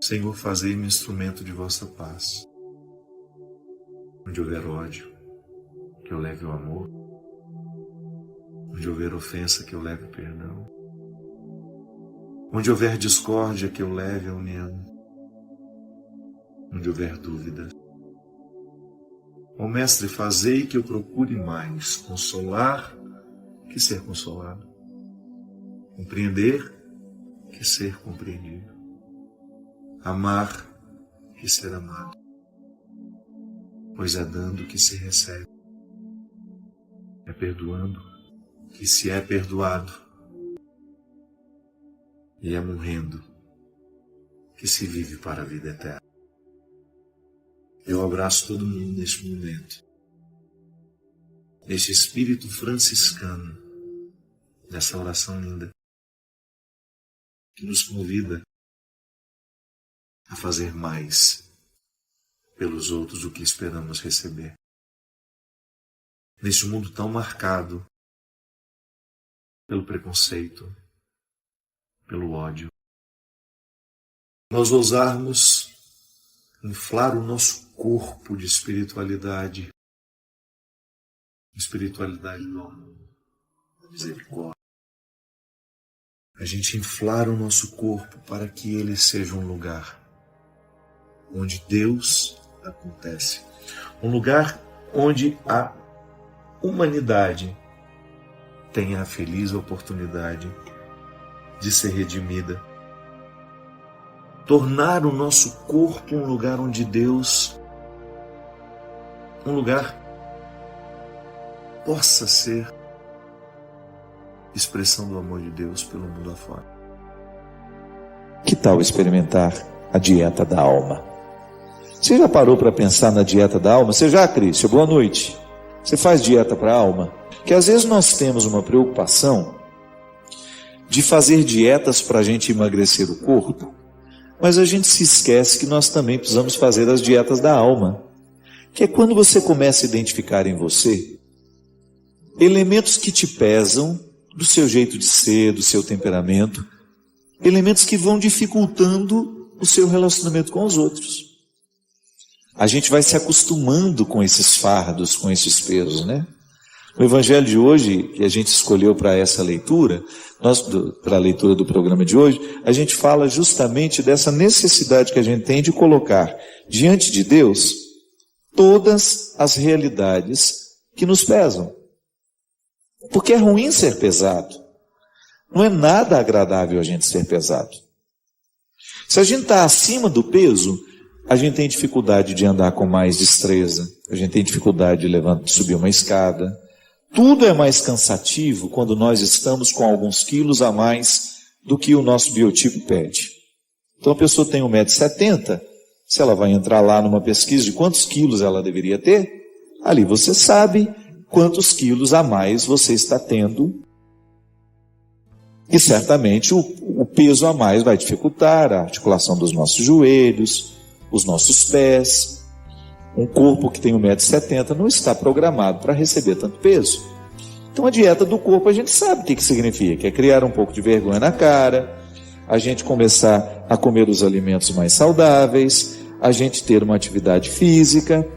Senhor, fazei-me instrumento de vossa paz. Onde houver ódio, que eu leve o amor. Onde houver ofensa, que eu leve o perdão. Onde houver discórdia, que eu leve a união. Onde houver dúvida. Ó Mestre, fazei que eu procure mais consolar que ser consolado. Compreender que ser compreendido. Amar que ser amado. Pois é dando que se recebe. É perdoando que se é perdoado. E é morrendo que se vive para a vida eterna. Eu abraço todo mundo neste momento, neste espírito franciscano, nessa oração linda, que nos convida a fazer mais pelos outros do que esperamos receber. Neste mundo tão marcado pelo preconceito, pelo ódio, nós ousarmos inflar o nosso corpo de espiritualidade do amor, da misericórdia. A gente inflar o nosso corpo para que ele seja um lugar onde Deus acontece. Um lugar onde a humanidade tenha a feliz oportunidade de ser redimida. Tornar o nosso corpo um lugar onde Deus, um lugar possa ser expressão do amor de Deus pelo mundo afora. Que tal experimentar a dieta da alma? Você já parou para pensar na dieta da alma? Você já, Cristian? Boa noite. Você faz dieta para a alma? Que às vezes nós temos uma preocupação de fazer dietas para a gente emagrecer o corpo, mas a gente se esquece que nós também precisamos fazer as dietas da alma, que é quando você começa a identificar em você elementos que te pesam do seu jeito de ser, do seu temperamento, elementos que vão dificultando o seu relacionamento com os outros. A gente vai se acostumando com esses fardos, com esses pesos, né? No Evangelho de hoje, que a gente escolheu para essa leitura, para a leitura do programa de hoje, a gente fala justamente dessa necessidade que a gente tem de colocar diante de Deus todas as realidades que nos pesam. Porque é ruim ser pesado. Não é nada agradável a gente ser pesado. Se a gente está acima do peso, a gente tem dificuldade de andar com mais destreza, a gente tem dificuldade de subir uma escada. Tudo é mais cansativo quando nós estamos com alguns quilos a mais do que o nosso biotipo pede. Então a pessoa tem 1,70 m, se ela vai entrar lá numa pesquisa de quantos quilos ela deveria ter, ali você sabe quantos quilos a mais você está tendo. E certamente o peso a mais vai dificultar a articulação dos nossos joelhos, os nossos pés. Um corpo que tem 1,70 m não está programado para receber tanto peso. Então a dieta do corpo a gente sabe o que significa. É criar um pouco de vergonha na cara, a gente começar a comer os alimentos mais saudáveis, a gente ter uma atividade física.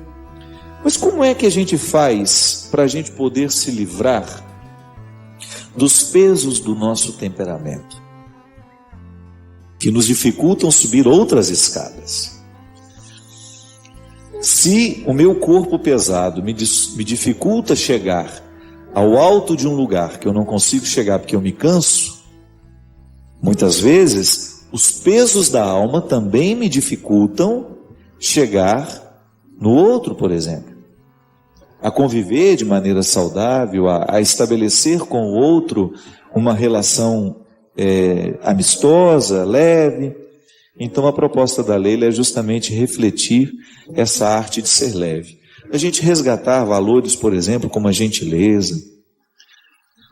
Mas como é que a gente faz para a gente poder se livrar dos pesos do nosso temperamento, que nos dificultam subir outras escadas? Se o meu corpo pesado me dificulta chegar ao alto de um lugar que eu não consigo chegar porque eu me canso, muitas vezes os pesos da alma também me dificultam chegar no outro, por exemplo. A conviver de maneira saudável, a estabelecer com o outro uma relação amistosa, leve. Então a proposta da Leila é justamente refletir essa arte de ser leve. A gente resgatar valores, por exemplo, como a gentileza.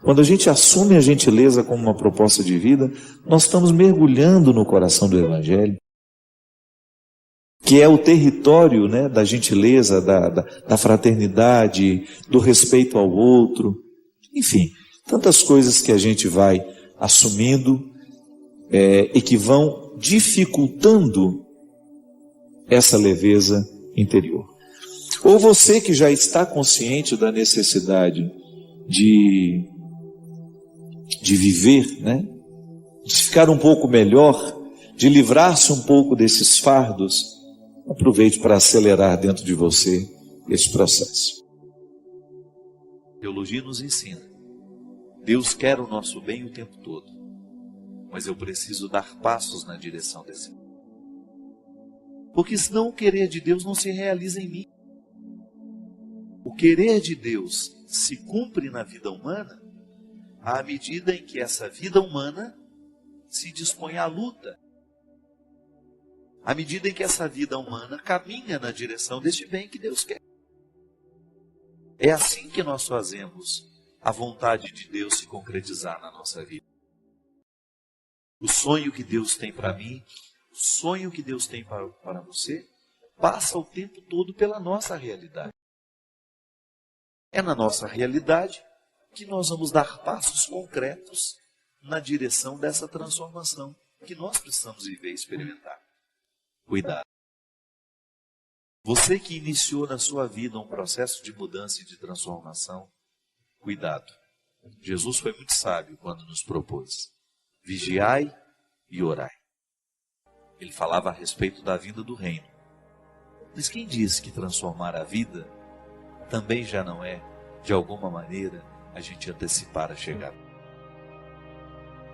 Quando a gente assume a gentileza como uma proposta de vida, nós estamos mergulhando no coração do Evangelho, que é o território, né, da gentileza, da fraternidade, do respeito ao outro. Enfim, tantas coisas que a gente vai assumindo e que vão dificultando essa leveza interior. Ou você que já está consciente da necessidade de viver, né? De ficar um pouco melhor, de livrar-se um pouco desses fardos, aproveite para acelerar dentro de você esse processo. A teologia nos ensina: Deus quer o nosso bem o tempo todo, mas eu preciso dar passos na direção desse bem. Porque senão o querer de Deus não se realiza em mim. O querer de Deus se cumpre na vida humana à medida em que essa vida humana se dispõe à luta. À medida em que essa vida humana caminha na direção deste bem que Deus quer. É assim que nós fazemos a vontade de Deus se concretizar na nossa vida. O sonho que Deus tem para mim, o sonho que Deus tem para você, passa o tempo todo pela nossa realidade. É na nossa realidade que nós vamos dar passos concretos na direção dessa transformação que nós precisamos viver e experimentar. Cuidado. Você que iniciou na sua vida um processo de mudança e de transformação, cuidado. Jesus foi muito sábio quando nos propôs: vigiai e orai. Ele falava a respeito da vinda do reino. Mas quem disse que transformar a vida também já não é, de alguma maneira, a gente antecipar a chegada?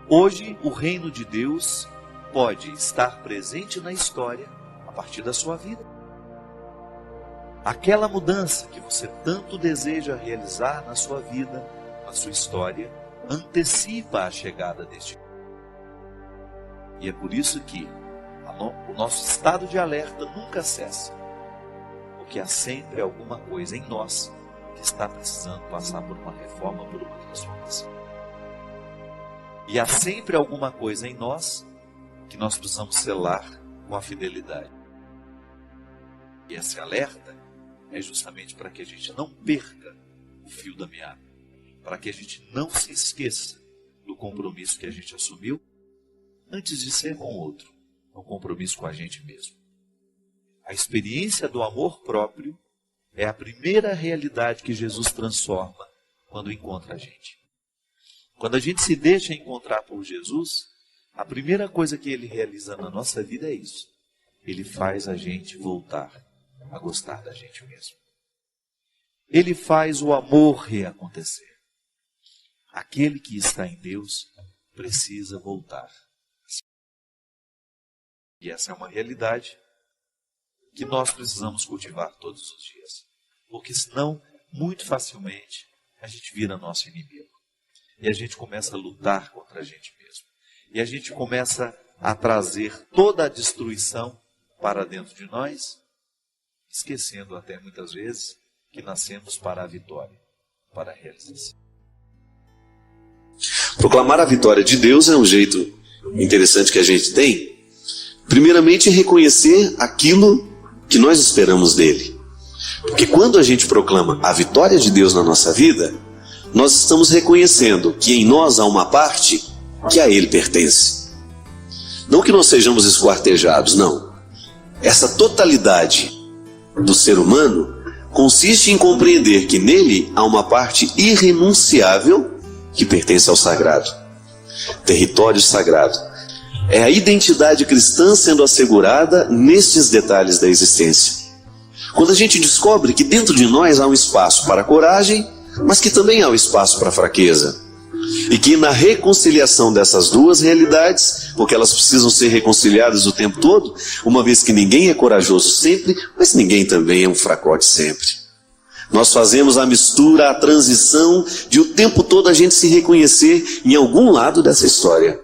Hoje, o reino de Deus pode estar presente na história a partir da sua vida. Aquela mudança que você tanto deseja realizar na sua vida, na sua história, antecipa a chegada deste. E é por isso que o nosso estado de alerta nunca cessa, porque há sempre alguma coisa em nós que está precisando passar por uma reforma, por uma transformação. E há sempre alguma coisa em nós que nós precisamos selar com a fidelidade. E esse alerta é justamente para que a gente não perca o fio da meada, para que a gente não se esqueça do compromisso que a gente assumiu antes de ser com outro, um compromisso com a gente mesmo. A experiência do amor próprio é a primeira realidade que Jesus transforma quando encontra a gente. Quando a gente se deixa encontrar por Jesus, a primeira coisa que Ele realiza na nossa vida é isso. Ele faz a gente voltar a gostar da gente mesmo. Ele faz o amor reacontecer. Aquele que está em Deus precisa voltar. E essa é uma realidade que nós precisamos cultivar todos os dias. Porque senão, muito facilmente, a gente vira nosso inimigo. E a gente começa a lutar contra a gente mesmo. E a gente começa a trazer toda a destruição para dentro de nós, esquecendo até muitas vezes que nascemos para a vitória, para a realização. Proclamar a vitória de Deus é um jeito interessante que a gente tem. Primeiramente, reconhecer aquilo que nós esperamos dele. Porque quando a gente proclama a vitória de Deus na nossa vida, nós estamos reconhecendo que em nós há uma parte que a Ele pertence. Não que nós sejamos esquartejados, não. Essa totalidade do ser humano consiste em compreender que nele há uma parte irrenunciável que pertence ao sagrado. Território sagrado. É a identidade cristã sendo assegurada nestes detalhes da existência. Quando a gente descobre que dentro de nós há um espaço para a coragem, mas que também há um espaço para a fraqueza. E que na reconciliação dessas duas realidades, porque elas precisam ser reconciliadas o tempo todo, uma vez que ninguém é corajoso sempre, mas ninguém também é um fracote sempre. Nós fazemos a mistura, a transição de o tempo todo a gente se reconhecer em algum lado dessa história.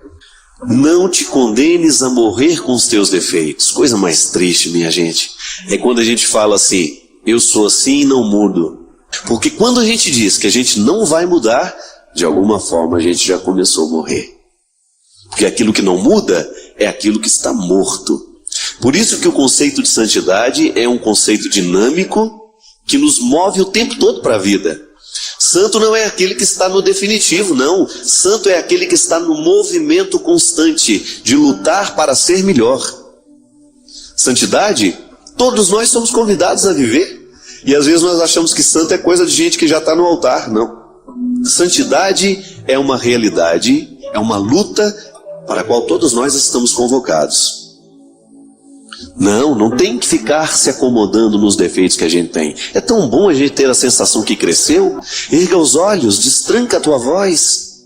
Não te condenes a morrer com os teus defeitos. Coisa mais triste, minha gente, é quando a gente fala assim: eu sou assim e não mudo. Porque quando a gente diz que a gente não vai mudar, de alguma forma a gente já começou a morrer. Porque aquilo que não muda é aquilo que está morto. Por isso que o conceito de santidade é um conceito dinâmico que nos move o tempo todo para a vida. Santo não é aquele que está no definitivo, não. Santo é aquele que está no movimento constante de lutar para ser melhor. Santidade Todos nós somos convidados a viver. E às vezes nós achamos que santo é coisa de gente que já está no altar. Não. Santidade é uma realidade, é uma luta para a qual todos nós estamos convocados. Não tem que ficar se acomodando nos defeitos que a gente tem. É tão bom a gente ter a sensação que cresceu. Erga os olhos, destranca a tua voz.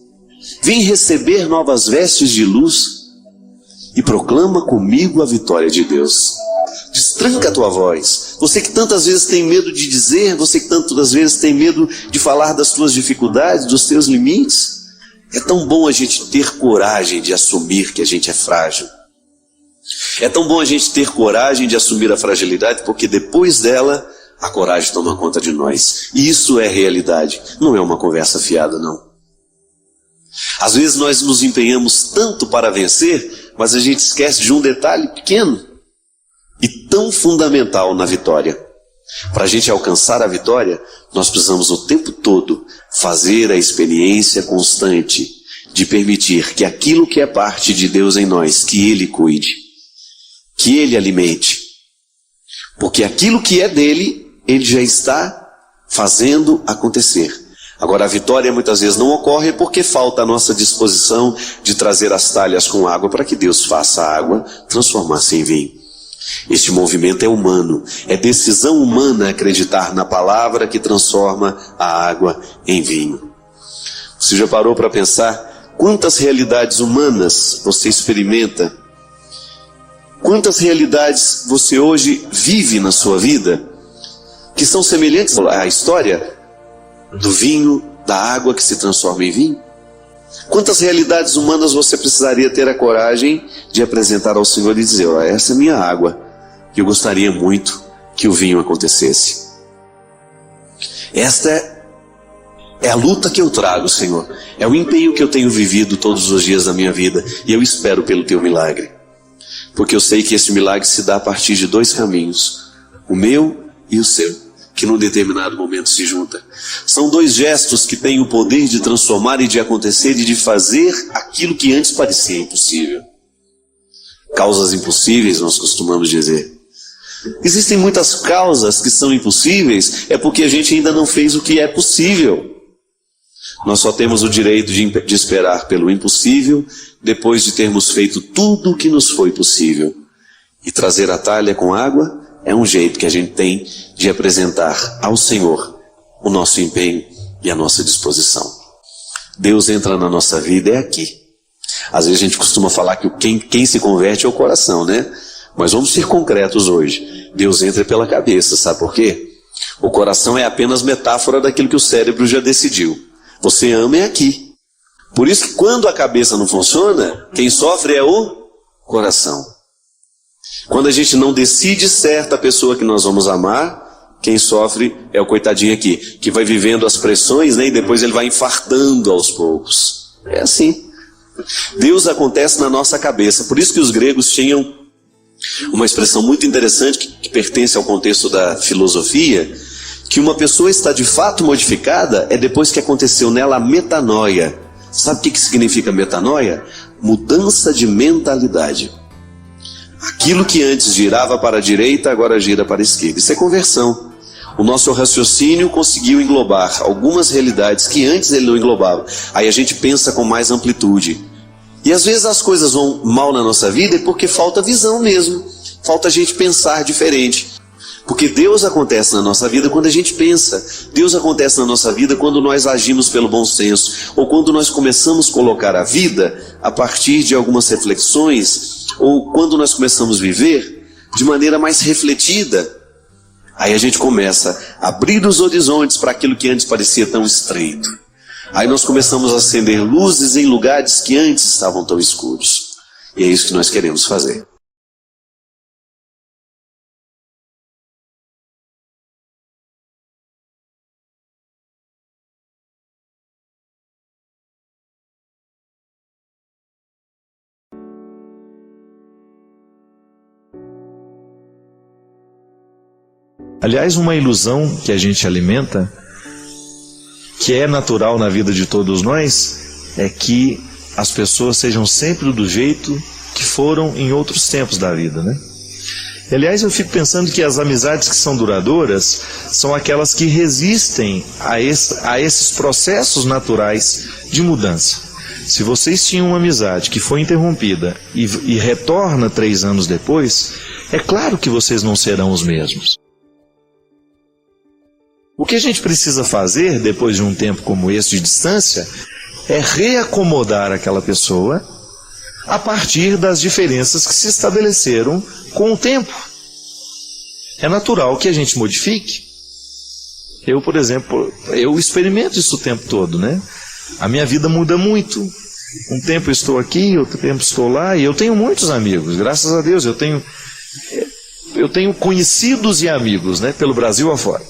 Vem receber novas vestes de luz e proclama comigo a vitória de Deus. Destranca a tua voz. Você que tantas vezes tem medo de dizer, você que tantas vezes tem medo de falar das tuas dificuldades, dos teus limites. É tão bom a gente ter coragem de assumir que a gente é frágil. É tão bom a gente ter coragem de assumir a fragilidade, porque depois dela, a coragem toma conta de nós. E isso é realidade, não é uma conversa fiada, não. Às vezes nós nos empenhamos tanto para vencer, mas a gente esquece de um detalhe pequeno e tão fundamental na vitória. Para a gente alcançar a vitória, nós precisamos o tempo todo fazer a experiência constante de permitir que aquilo que é parte de Deus em nós, que Ele cuide, que Ele alimente. Porque aquilo que é dele, Ele já está fazendo acontecer. Agora, a vitória muitas vezes não ocorre porque falta a nossa disposição de trazer as talhas com água para que Deus faça a água transformar-se em vinho. Este movimento é humano, é decisão humana acreditar na palavra que transforma a água em vinho. Você já parou para pensar quantas realidades humanas você experimenta? Quantas realidades você hoje vive na sua vida que são semelhantes à história do vinho, da água que se transforma em vinho? Quantas realidades humanas você precisaria ter a coragem de apresentar ao Senhor e dizer: ó, essa é minha água, que eu gostaria muito que o vinho acontecesse. Esta é a luta que eu trago, Senhor. É o empenho que eu tenho vivido todos os dias da minha vida, e eu espero pelo teu milagre. Porque eu sei que esse milagre se dá a partir de dois caminhos, o meu e o seu, que num determinado momento se juntam. São dois gestos que têm o poder de transformar e de acontecer e de fazer aquilo que antes parecia impossível. Causas impossíveis, nós costumamos dizer. Existem muitas causas que são impossíveis, é porque a gente ainda não fez o que é possível. Nós só temos o direito de esperar pelo impossível, depois de termos feito tudo o que nos foi possível. E trazer a talha com água é um jeito que a gente tem de apresentar ao Senhor o nosso empenho e a nossa disposição. Deus entra na nossa vida, é aqui. Às vezes a gente costuma falar que quem se converte é o coração, né? Mas vamos ser concretos hoje. Deus entra pela cabeça, sabe por quê? O coração é apenas metáfora daquilo que o cérebro já decidiu. Você ama é aqui. Por isso que quando a cabeça não funciona, quem sofre é o coração. Quando a gente não decide certa pessoa que nós vamos amar, quem sofre é o coitadinho aqui, que vai vivendo as pressões, né, e depois ele vai infartando aos poucos. É assim. Deus acontece na nossa cabeça. Por isso que os gregos tinham uma expressão muito interessante que pertence ao contexto da filosofia, que uma pessoa está de fato modificada é depois que aconteceu nela a metanoia. Sabe o que significa metanoia? Mudança de mentalidade. Aquilo que antes girava para a direita, agora gira para a esquerda. Isso é conversão. O nosso raciocínio conseguiu englobar algumas realidades que antes ele não englobava. Aí a gente pensa com mais amplitude. E às vezes as coisas vão mal na nossa vida é porque falta visão mesmo. Falta a gente pensar diferente. Porque Deus acontece na nossa vida quando a gente pensa. Deus acontece na nossa vida quando nós agimos pelo bom senso. Ou quando nós começamos a colocar a vida a partir de algumas reflexões. Ou quando nós começamos a viver de maneira mais refletida. Aí a gente começa a abrir os horizontes para aquilo que antes parecia tão estreito. Aí nós começamos a acender luzes em lugares que antes estavam tão escuros. E é isso que nós queremos fazer. Aliás, uma ilusão que a gente alimenta, que é natural na vida de todos nós, é que as pessoas sejam sempre do jeito que foram em outros tempos da vida, né? Aliás, eu fico pensando que as amizades que são duradouras são aquelas que resistem a esses processos naturais de mudança. Se vocês tinham uma amizade que foi interrompida e retorna 3 anos depois, é claro que vocês não serão os mesmos. O que a gente precisa fazer, depois de um tempo como esse de distância, é reacomodar aquela pessoa a partir das diferenças que se estabeleceram com o tempo. É natural que a gente modifique. Eu, por exemplo, eu experimento isso o tempo todo, né? A minha vida muda muito. Um tempo eu estou aqui, outro tempo estou lá, e eu tenho muitos amigos, graças a Deus. Eu tenho conhecidos e amigos, né, pelo Brasil afora.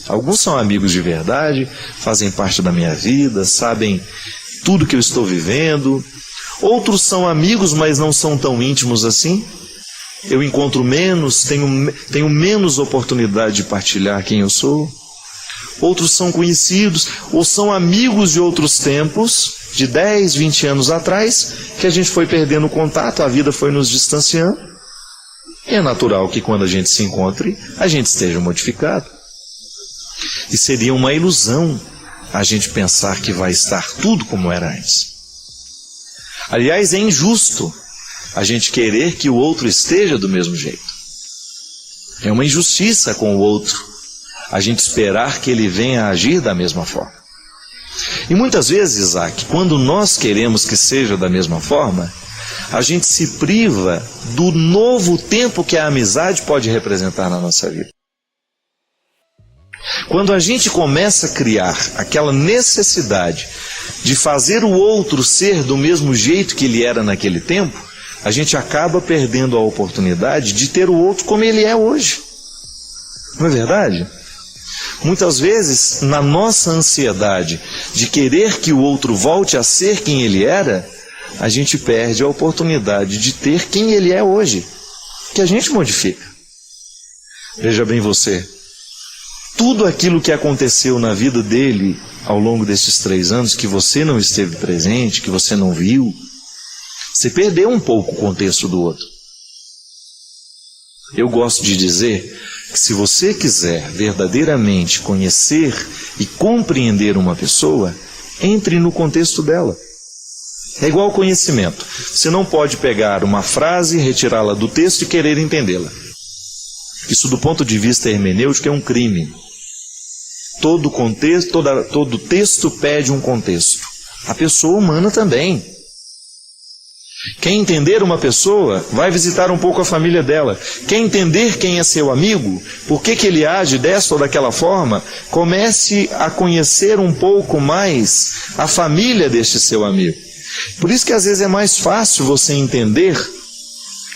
Alguns são amigos de verdade, fazem parte da minha vida, sabem tudo que eu estou vivendo. Outros são amigos, mas não são tão íntimos assim. Eu encontro menos, tenho menos oportunidade de partilhar quem eu sou. Outros são conhecidos ou são amigos de outros tempos, de 10, 20 anos atrás, que a gente foi perdendo contato, a vida foi nos distanciando. E é natural que quando a gente se encontre, a gente esteja modificado. E seria uma ilusão a gente pensar que vai estar tudo como era antes. Aliás, é injusto a gente querer que o outro esteja do mesmo jeito. É uma injustiça com o outro a gente esperar que ele venha a agir da mesma forma. E muitas vezes, Isaac, quando nós queremos que seja da mesma forma, a gente se priva do novo tempo que a amizade pode representar na nossa vida. Quando a gente começa a criar aquela necessidade de fazer o outro ser do mesmo jeito que ele era naquele tempo, a gente acaba perdendo a oportunidade de ter o outro como ele é hoje. Não é verdade? Muitas vezes, na nossa ansiedade de querer que o outro volte a ser quem ele era, a gente perde a oportunidade de ter quem ele é hoje, que a gente modifica. Veja bem você, tudo aquilo que aconteceu na vida dele ao longo desses 3 anos, que você não esteve presente, que você não viu, você perdeu um pouco o contexto do outro. Eu gosto de dizer que se você quiser verdadeiramente conhecer e compreender uma pessoa, entre no contexto dela. É igual conhecimento. Você não pode pegar uma frase, retirá-la do texto e querer entendê-la. Isso, do ponto de vista hermenêutico, é um crime. Todo texto pede um contexto. A pessoa humana também. Quer entender uma pessoa, vai visitar um pouco a família dela. Quer entender quem é seu amigo, por que ele age desta ou daquela forma, comece a conhecer um pouco mais a família deste seu amigo. Por isso que às vezes é mais fácil você entender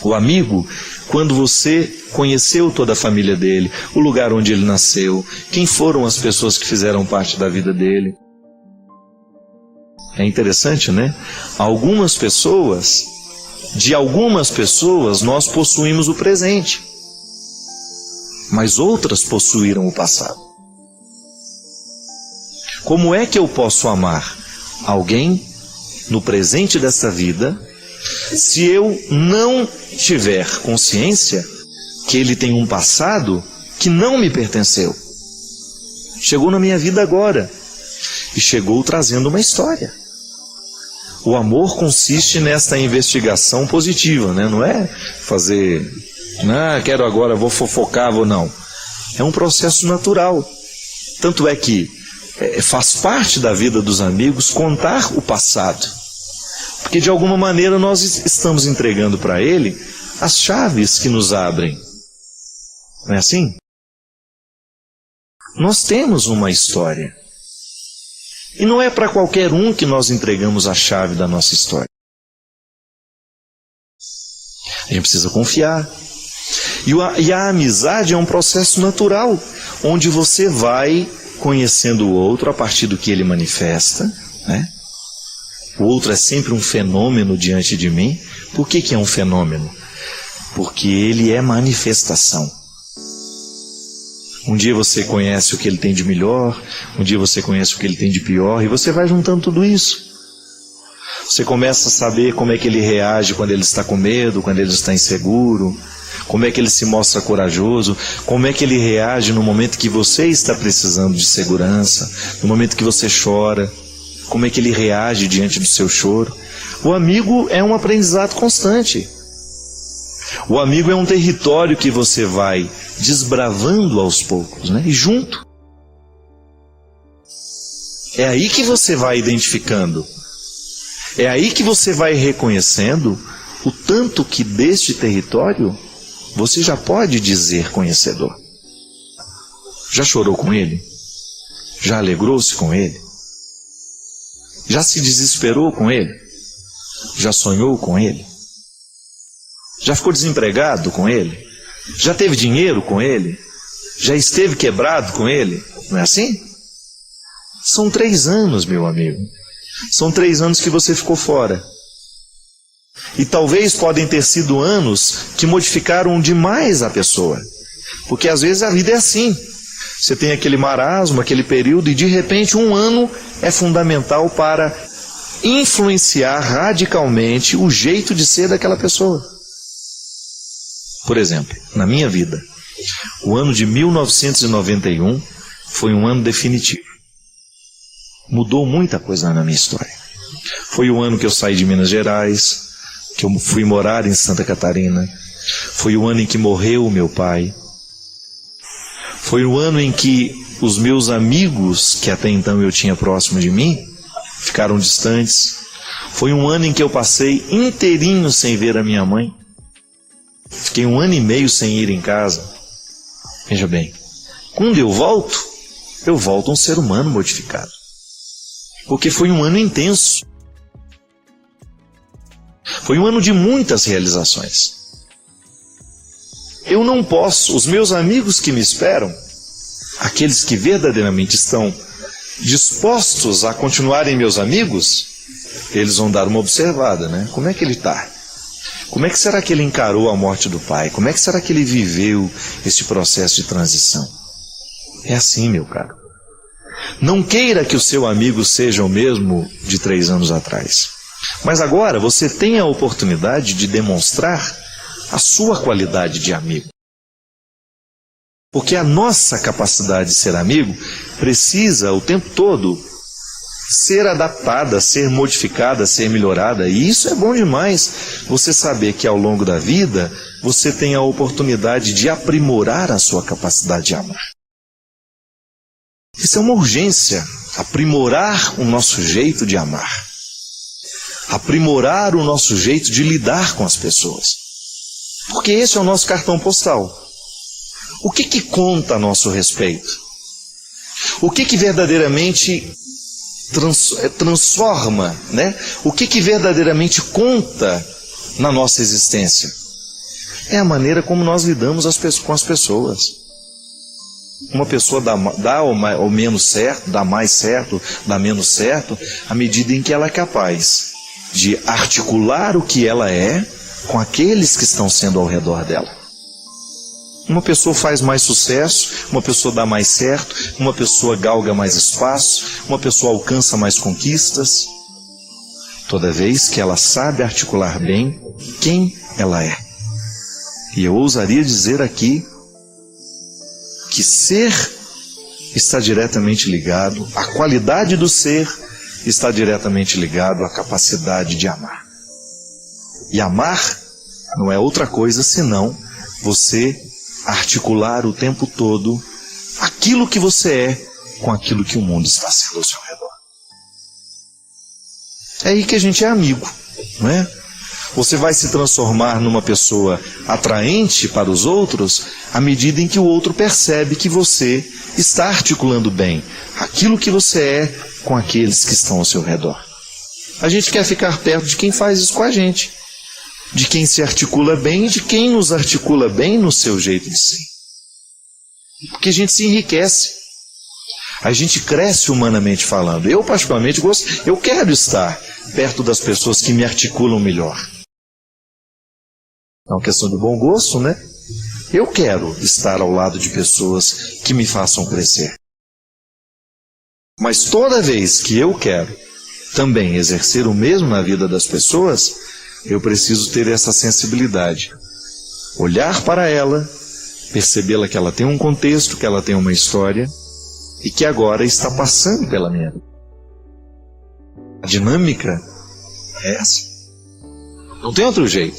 o amigo quando você conheceu toda a família dele, o lugar onde ele nasceu, quem foram as pessoas que fizeram parte da vida dele. É interessante, né? De algumas pessoas nós possuímos o presente, mas outras possuíram o passado. Como é que eu posso amar alguém no presente desta vida se eu não tiver consciência que ele tem um passado que não me pertenceu? Chegou na minha vida agora e chegou trazendo uma história. O amor consiste nesta investigação positiva, né? Não é fazer, quero agora, vou fofocar, vou não. É um processo natural. Tanto é que faz parte da vida dos amigos contar o passado. Porque de alguma maneira nós estamos entregando para ele as chaves que nos abrem. Não é assim? Nós temos uma história. E não é para qualquer um que nós entregamos a chave da nossa história. A gente precisa confiar. E a amizade é um processo natural, onde você vai conhecendo o outro a partir do que ele manifesta, né? O outro é sempre um fenômeno diante de mim. Por que é um fenômeno? Porque ele é manifestação. Um dia você conhece o que ele tem de melhor, um dia você conhece o que ele tem de pior, e você vai juntando tudo isso. Você começa a saber como é que ele reage quando ele está com medo, quando ele está inseguro, como é que ele se mostra corajoso, como é que ele reage no momento que você está precisando de segurança, no momento que você chora, como é que ele reage diante do seu choro. O amigo é um aprendizado constante. O amigo é um território que você vai desbravando aos poucos, né? E junto. É aí que você vai identificando. É aí que você vai reconhecendo o tanto que deste território você já pode dizer conhecedor. Já chorou com ele? Já alegrou-se com ele? Já se desesperou com ele? Já sonhou com ele? Já ficou desempregado com ele? Já teve dinheiro com ele? Já esteve quebrado com ele? Não é assim? São 3 anos, meu amigo. São 3 anos que você ficou fora. E talvez podem ter sido anos que modificaram demais a pessoa. Porque às vezes a vida é assim. Você tem aquele marasmo, aquele período, e de repente 1 ano é fundamental para influenciar radicalmente o jeito de ser daquela pessoa. Por exemplo, na minha vida, o ano de 1991 foi um ano definitivo. Mudou muita coisa na minha história. Foi o ano que eu saí de Minas Gerais, que eu fui morar em Santa Catarina. Foi o ano em que morreu o meu pai. Foi o ano em que os meus amigos, que até então eu tinha próximo de mim, ficaram distantes. Foi um ano em que eu passei inteirinho sem ver a minha mãe. Fiquei 1 ano e meio sem ir em casa. Veja bem, quando eu volto um ser humano modificado. Porque foi um ano intenso. Foi um ano de muitas realizações. Eu não posso, os meus amigos que me esperam, aqueles que verdadeiramente estão dispostos a continuarem meus amigos, eles vão dar uma observada, né? Como é que ele está? Como é que será que ele encarou a morte do pai? Como é que será que ele viveu esse processo de transição? É assim, meu caro. Não queira que o seu amigo seja o mesmo de 3 anos atrás. Mas agora você tem a oportunidade de demonstrar a sua qualidade de amigo. Porque a nossa capacidade de ser amigo precisa o tempo todo ser adaptada, ser modificada, ser melhorada. E isso é bom demais, você saber que ao longo da vida você tem a oportunidade de aprimorar a sua capacidade de amar. Isso é uma urgência, aprimorar o nosso jeito de amar. Aprimorar o nosso jeito de lidar com as pessoas. Porque esse é o nosso cartão postal. O que conta a nosso respeito? O que verdadeiramente transforma, né? O que verdadeiramente conta na nossa existência? É a maneira como nós lidamos com as pessoas. Uma pessoa dá ou menos certo, dá mais certo, dá menos certo, à medida em que ela é capaz de articular o que ela é com aqueles que estão sendo ao redor dela. Uma pessoa faz mais sucesso, uma pessoa dá mais certo, uma pessoa galga mais espaço, uma pessoa alcança mais conquistas, toda vez que ela sabe articular bem quem ela é. E eu ousaria dizer aqui que ser está diretamente ligado, a qualidade do ser está diretamente ligado à capacidade de amar. E amar não é outra coisa senão você articular o tempo todo aquilo que você é com aquilo que o mundo está sendo ao seu redor. É aí que a gente é amigo, não é? Você vai se transformar numa pessoa atraente para os outros à medida em que o outro percebe que você está articulando bem aquilo que você é com aqueles que estão ao seu redor. A gente quer ficar perto de quem faz isso com a gente, de quem se articula bem e de quem nos articula bem no seu jeito de ser. Porque a gente se enriquece. A gente cresce humanamente falando. Eu particularmente gosto, eu quero estar perto das pessoas que me articulam melhor. É uma questão de bom gosto, né? Eu quero estar ao lado de pessoas que me façam crescer. Mas toda vez que eu quero também exercer o mesmo na vida das pessoas, eu preciso ter essa sensibilidade olhar para ela, percebê-la que ela tem um contexto, que ela tem uma história e que agora está passando pela minha vida. A dinâmica é essa. Não tem outro jeito.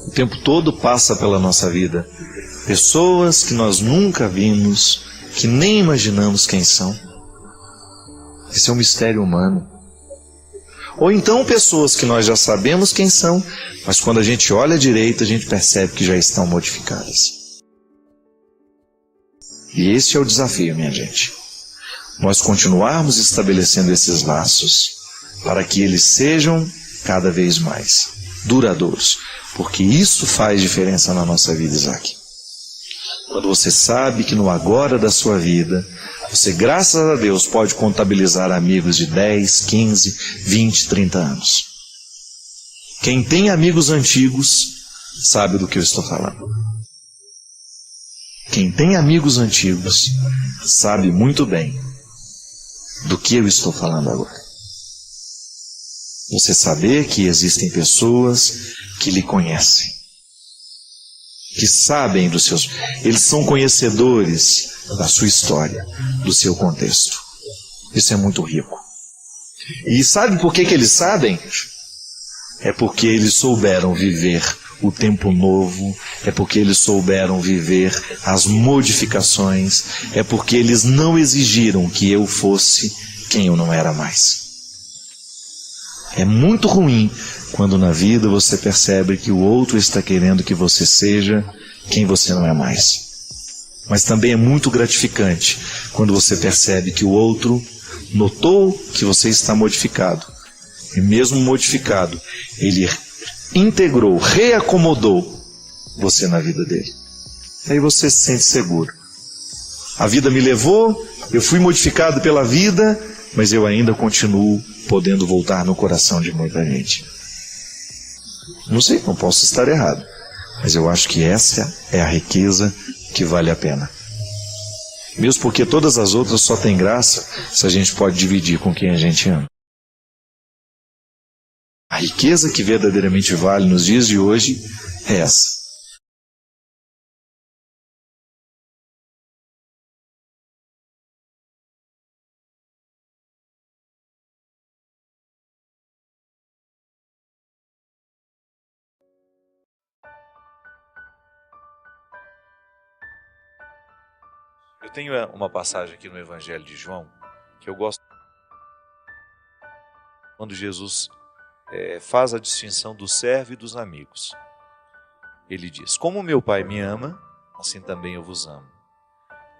O tempo todo passa pela nossa vida pessoas que nós nunca vimos, que nem imaginamos quem são. Esse é um mistério humano. Ou então pessoas que nós já sabemos quem são, mas quando a gente olha direito, a gente percebe que já estão modificadas. E esse é o desafio, minha gente. Nós continuarmos estabelecendo esses laços para que eles sejam cada vez mais duradouros. Porque isso faz diferença na nossa vida, Isaac. Quando você sabe que no agora da sua vida, você, graças a Deus, pode contabilizar amigos de 10, 15, 20, 30 anos. Quem tem amigos antigos sabe do que eu estou falando. Quem tem amigos antigos sabe muito bem do que eu estou falando agora. Você saber que existem pessoas que lhe conhecem, que sabem dos seus... Eles são conhecedores da sua história, do seu contexto. Isso é muito rico. E sabe por que eles sabem? É porque eles souberam viver o tempo novo, é porque eles souberam viver as modificações, é porque eles não exigiram que eu fosse quem eu não era mais. É muito ruim quando na vida você percebe que o outro está querendo que você seja quem você não é mais. Mas também é muito gratificante quando você percebe que o outro notou que você está modificado. E mesmo modificado, ele integrou, reacomodou você na vida dele. Aí você se sente seguro. A vida me levou, eu fui modificado pela vida, mas eu ainda continuo podendo voltar no coração de muita gente. Não sei, não posso estar errado, mas eu acho que essa é a riqueza que vale a pena. Mesmo porque todas as outras só têm graça se a gente pode dividir com quem a gente ama. A riqueza que verdadeiramente vale nos dias de hoje é essa. Eu tenho uma passagem aqui no Evangelho de João que eu gosto. Quando Jesus faz a distinção do servo e dos amigos. Ele diz: como meu Pai me ama, assim também eu vos amo.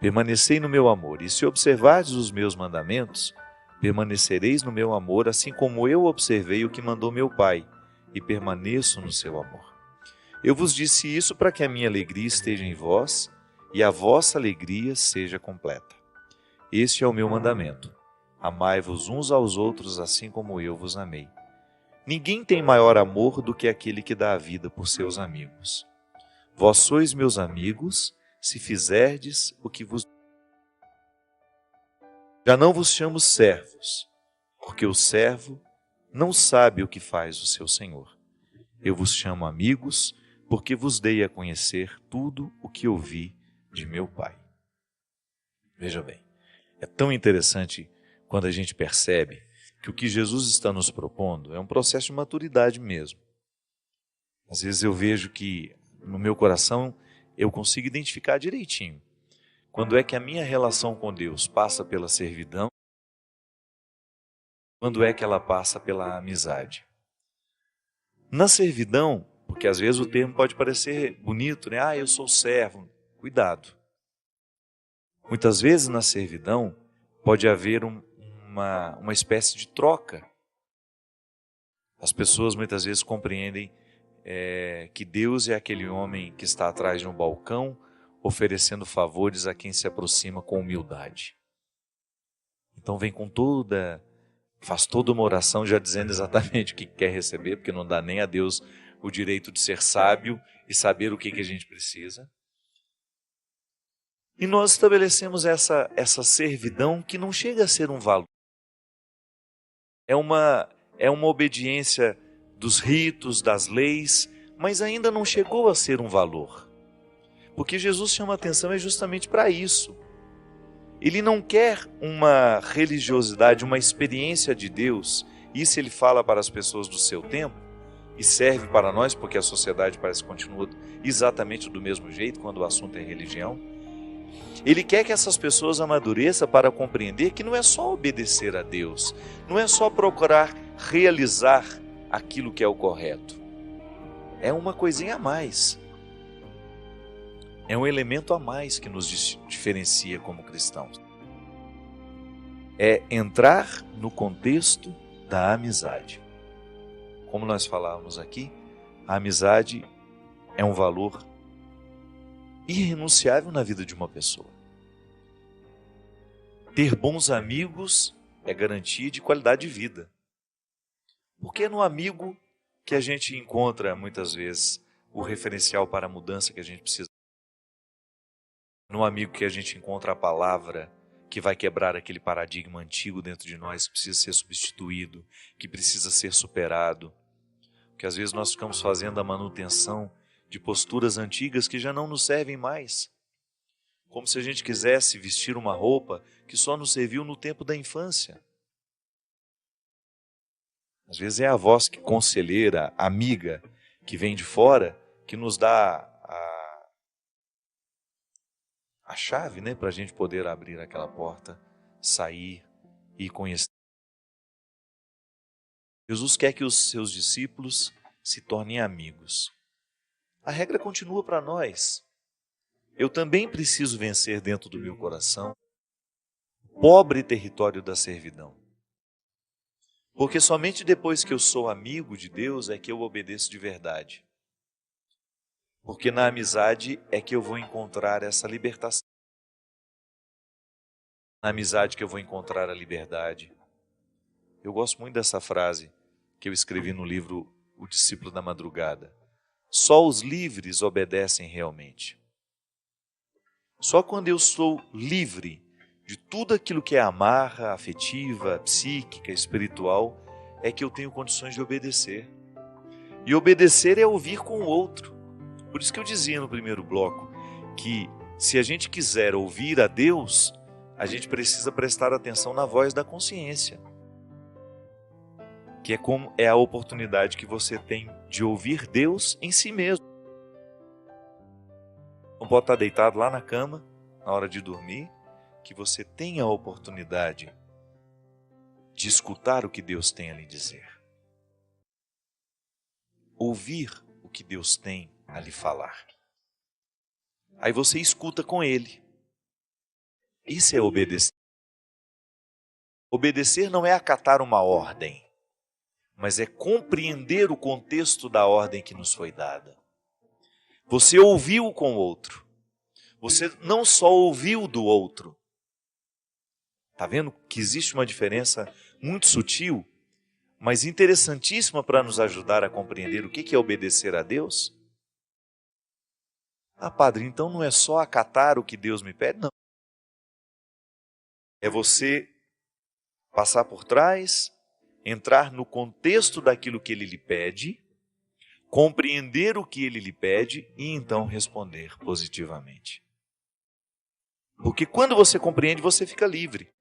Permanecei no meu amor, e se observardes os meus mandamentos, permanecereis no meu amor, assim como eu observei o que mandou meu Pai, e permaneço no seu amor. Eu vos disse isso para que a minha alegria esteja em vós, e a vossa alegria seja completa. Este é o meu mandamento: amai-vos uns aos outros assim como eu vos amei. Ninguém tem maior amor do que aquele que dá a vida por seus amigos. Vós sois meus amigos, se fizerdes o que vos... Já não vos chamo servos, porque o servo não sabe o que faz o seu senhor. Eu vos chamo amigos, porque vos dei a conhecer tudo o que ouvi de meu Pai. Veja bem, é tão interessante quando a gente percebe que o que Jesus está nos propondo é um processo de maturidade mesmo. Às vezes eu vejo que no meu coração eu consigo identificar direitinho quando é que a minha relação com Deus passa pela servidão, quando é que ela passa pela amizade. Na servidão, porque às vezes o termo pode parecer bonito, né? Ah, eu sou servo. Cuidado. Muitas vezes na servidão pode haver uma espécie de troca. As pessoas muitas vezes compreendem que Deus é aquele homem que está atrás de um balcão oferecendo favores a quem se aproxima com humildade. Então faz toda uma oração já dizendo exatamente o que quer receber, porque não dá nem a Deus o direito de ser sábio e saber o que a gente precisa. E nós estabelecemos essa servidão que não chega a ser um valor. É uma obediência dos ritos, das leis, mas ainda não chegou a ser um valor. Porque Jesus chama atenção é justamente para isso. Ele não quer uma religiosidade, uma experiência de Deus. Isso ele fala para as pessoas do seu tempo e serve para nós, porque a sociedade parece que continua exatamente do mesmo jeito quando o assunto é religião. Ele quer que essas pessoas amadureçam para compreender que não é só obedecer a Deus, não é só procurar realizar aquilo que é o correto. É uma coisinha a mais. É um elemento a mais que nos diferencia como cristãos. É entrar no contexto da amizade. Como nós falávamos aqui, a amizade é um valor irrenunciável na vida de uma pessoa. Ter bons amigos é garantia de qualidade de vida. Porque é no amigo que a gente encontra, muitas vezes, o referencial para a mudança que a gente precisa. No amigo que a gente encontra a palavra que vai quebrar aquele paradigma antigo dentro de nós, que precisa ser substituído, que precisa ser superado. Porque às vezes nós ficamos fazendo a manutenção de posturas antigas que já não nos servem mais. Como se a gente quisesse vestir uma roupa que só nos serviu no tempo da infância. Às vezes é a voz que conselheira, amiga, que vem de fora, que nos dá a chave, né, para a gente poder abrir aquela porta, sair e conhecer. Jesus quer que os seus discípulos se tornem amigos. A regra continua para nós. Eu também preciso vencer dentro do meu coração o pobre território da servidão. Porque somente depois que eu sou amigo de Deus é que eu obedeço de verdade. Porque na amizade é que eu vou encontrar essa libertação. Na amizade que eu vou encontrar a liberdade. Eu gosto muito dessa frase que eu escrevi no livro O Discípulo da Madrugada. Só os livres obedecem realmente. Só quando eu sou livre de tudo aquilo que é amarra afetiva, psíquica, espiritual, é que eu tenho condições de obedecer. E obedecer é ouvir com o outro. Por isso que eu dizia no primeiro bloco que se a gente quiser ouvir a Deus, a gente precisa prestar atenção na voz da consciência. Que é a oportunidade que você tem de ouvir Deus em si mesmo. Não pode estar deitado lá na cama, na hora de dormir, que você tenha a oportunidade de escutar o que Deus tem a lhe dizer. Ouvir o que Deus tem a lhe falar. Aí você escuta com Ele. Isso é obedecer. Obedecer não é acatar uma ordem, mas é compreender o contexto da ordem que nos foi dada. Você ouviu com o outro. Você não só ouviu do outro. Está vendo que existe uma diferença muito sutil, mas interessantíssima para nos ajudar a compreender o que é obedecer a Deus? Ah, padre, então não é só acatar o que Deus me pede? Não. É você passar por trás, entrar no contexto daquilo que Ele lhe pede, compreender o que Ele lhe pede e então responder positivamente. Porque quando você compreende, você fica livre.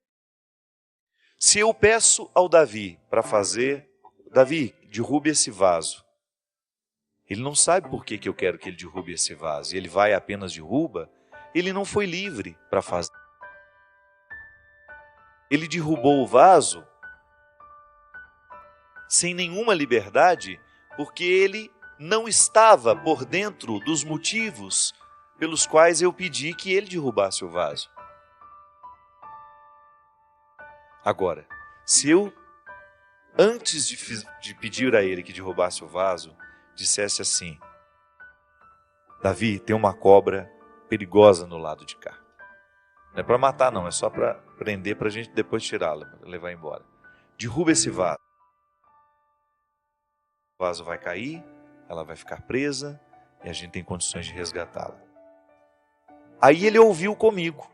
Se eu peço ao Davi para fazer, Davi, derrube esse vaso. Ele não sabe por que eu quero que ele derrube esse vaso. Ele vai e apenas derruba. Ele não foi livre para fazer. Ele derrubou o vaso sem nenhuma liberdade, porque ele não estava por dentro dos motivos pelos quais eu pedi que ele derrubasse o vaso. Agora, se eu, antes de pedir a ele que derrubasse o vaso, dissesse assim: Davi, tem uma cobra perigosa no lado de cá. Não é para matar não, é só para prender, para a gente depois tirá-la, levar embora. Derruba esse vaso. O vaso vai cair, ela vai ficar presa e a gente tem condições de resgatá-la. Aí ele ouviu comigo.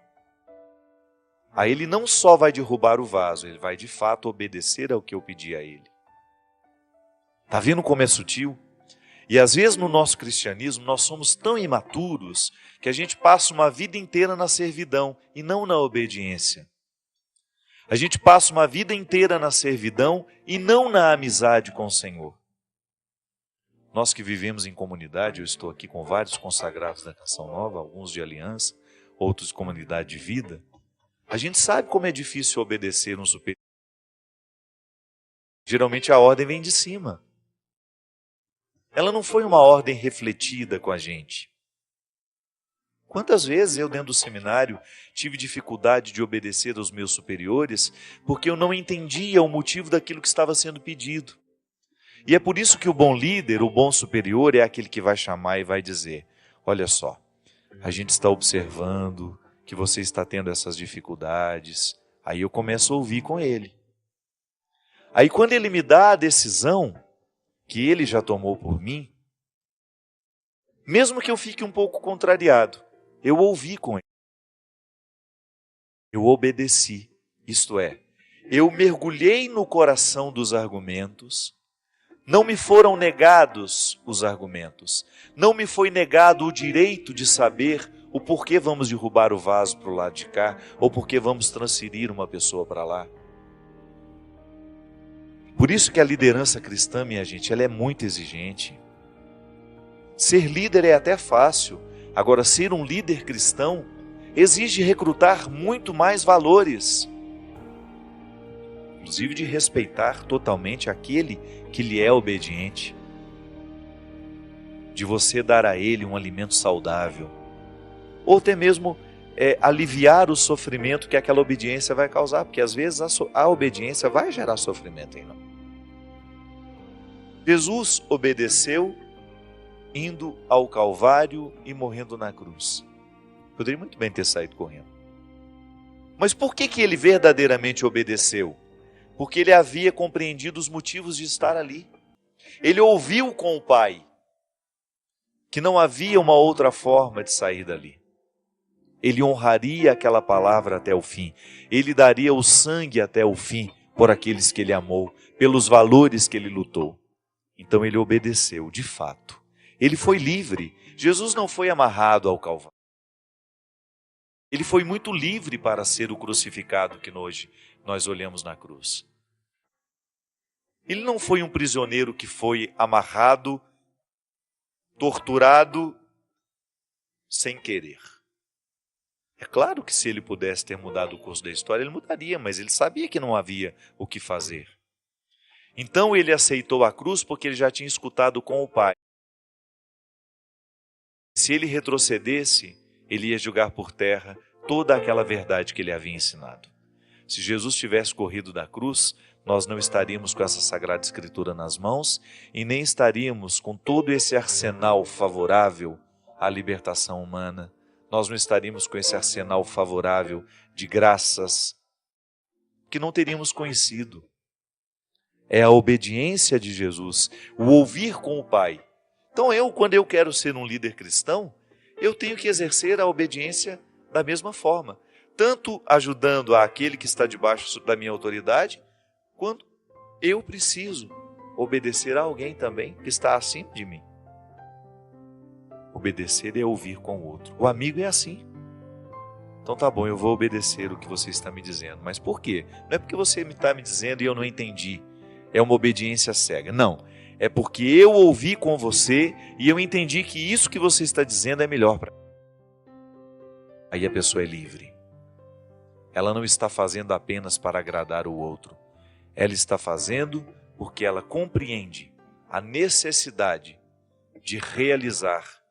Aí ele não só vai derrubar o vaso, ele vai de fato obedecer ao que eu pedi a ele. Está vendo como é sutil? E às vezes no nosso cristianismo nós somos tão imaturos que a gente passa uma vida inteira na servidão e não na obediência. A gente passa uma vida inteira na servidão e não na amizade com o Senhor. Nós que vivemos em comunidade, eu estou aqui com vários consagrados da Canção Nova, alguns de aliança, outros de comunidade de vida. A gente sabe como é difícil obedecer um superior. Geralmente a ordem vem de cima. Ela não foi uma ordem refletida com a gente. Quantas vezes eu, dentro do seminário, tive dificuldade de obedecer aos meus superiores porque eu não entendia o motivo daquilo que estava sendo pedido. E é por isso que o bom líder, o bom superior, é aquele que vai chamar e vai dizer: olha só, a gente está observando que você está tendo essas dificuldades. Aí eu começo a ouvir com ele. Aí quando ele me dá a decisão que ele já tomou por mim, mesmo que eu fique um pouco contrariado, eu ouvi com ele. Eu obedeci, isto é, eu mergulhei no coração dos argumentos, não me foram negados os argumentos, não me foi negado o direito de saber o porquê vamos derrubar o vaso para o lado de cá, ou porquê vamos transferir uma pessoa para lá. Por isso que a liderança cristã, minha gente, ela é muito exigente. Ser líder é até fácil. Agora, ser um líder cristão exige recrutar muito mais valores. Inclusive de respeitar totalmente aquele que lhe é obediente. De você dar a ele um alimento saudável. Ou até mesmo aliviar o sofrimento que aquela obediência vai causar. Porque às vezes a obediência vai gerar sofrimento em nós. Jesus obedeceu indo ao Calvário e morrendo na cruz. Poderia muito bem ter saído correndo. Mas por que ele verdadeiramente obedeceu? Porque ele havia compreendido os motivos de estar ali. Ele ouviu com o Pai que não havia uma outra forma de sair dali. Ele honraria aquela palavra até o fim. Ele daria o sangue até o fim por aqueles que ele amou, pelos valores que ele lutou. Então ele obedeceu, de fato. Ele foi livre. Jesus não foi amarrado ao Calvário. Ele foi muito livre para ser o crucificado que hoje nós olhamos na cruz. Ele não foi um prisioneiro que foi amarrado, torturado, sem querer. É claro que se ele pudesse ter mudado o curso da história, ele mudaria, mas ele sabia que não havia o que fazer. Então ele aceitou a cruz porque ele já tinha escutado com o Pai. Se ele retrocedesse, ele ia jogar por terra toda aquela verdade que ele havia ensinado. Se Jesus tivesse corrido da cruz, nós não estaríamos com essa Sagrada Escritura nas mãos e nem estaríamos com todo esse arsenal favorável à libertação humana. Nós não estaríamos com esse arsenal favorável de graças que não teríamos conhecido. É a obediência de Jesus, o ouvir com o Pai. Então quando eu quero ser um líder cristão, eu tenho que exercer a obediência da mesma forma. Tanto ajudando aquele que está debaixo da minha autoridade, quanto eu preciso obedecer a alguém também que está acima de mim. Obedecer é ouvir com o outro. O amigo é assim. Então tá bom, eu vou obedecer o que você está me dizendo. Mas por quê? Não é porque você está me dizendo e eu não entendi. É uma obediência cega. Não, é porque eu ouvi com você e eu entendi que isso que você está dizendo é melhor para mim. Aí a pessoa é livre. Ela não está fazendo apenas para agradar o outro. Ela está fazendo porque ela compreende a necessidade de realizar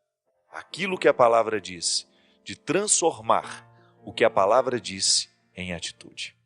aquilo que a palavra disse, de transformar o que a palavra disse em atitude.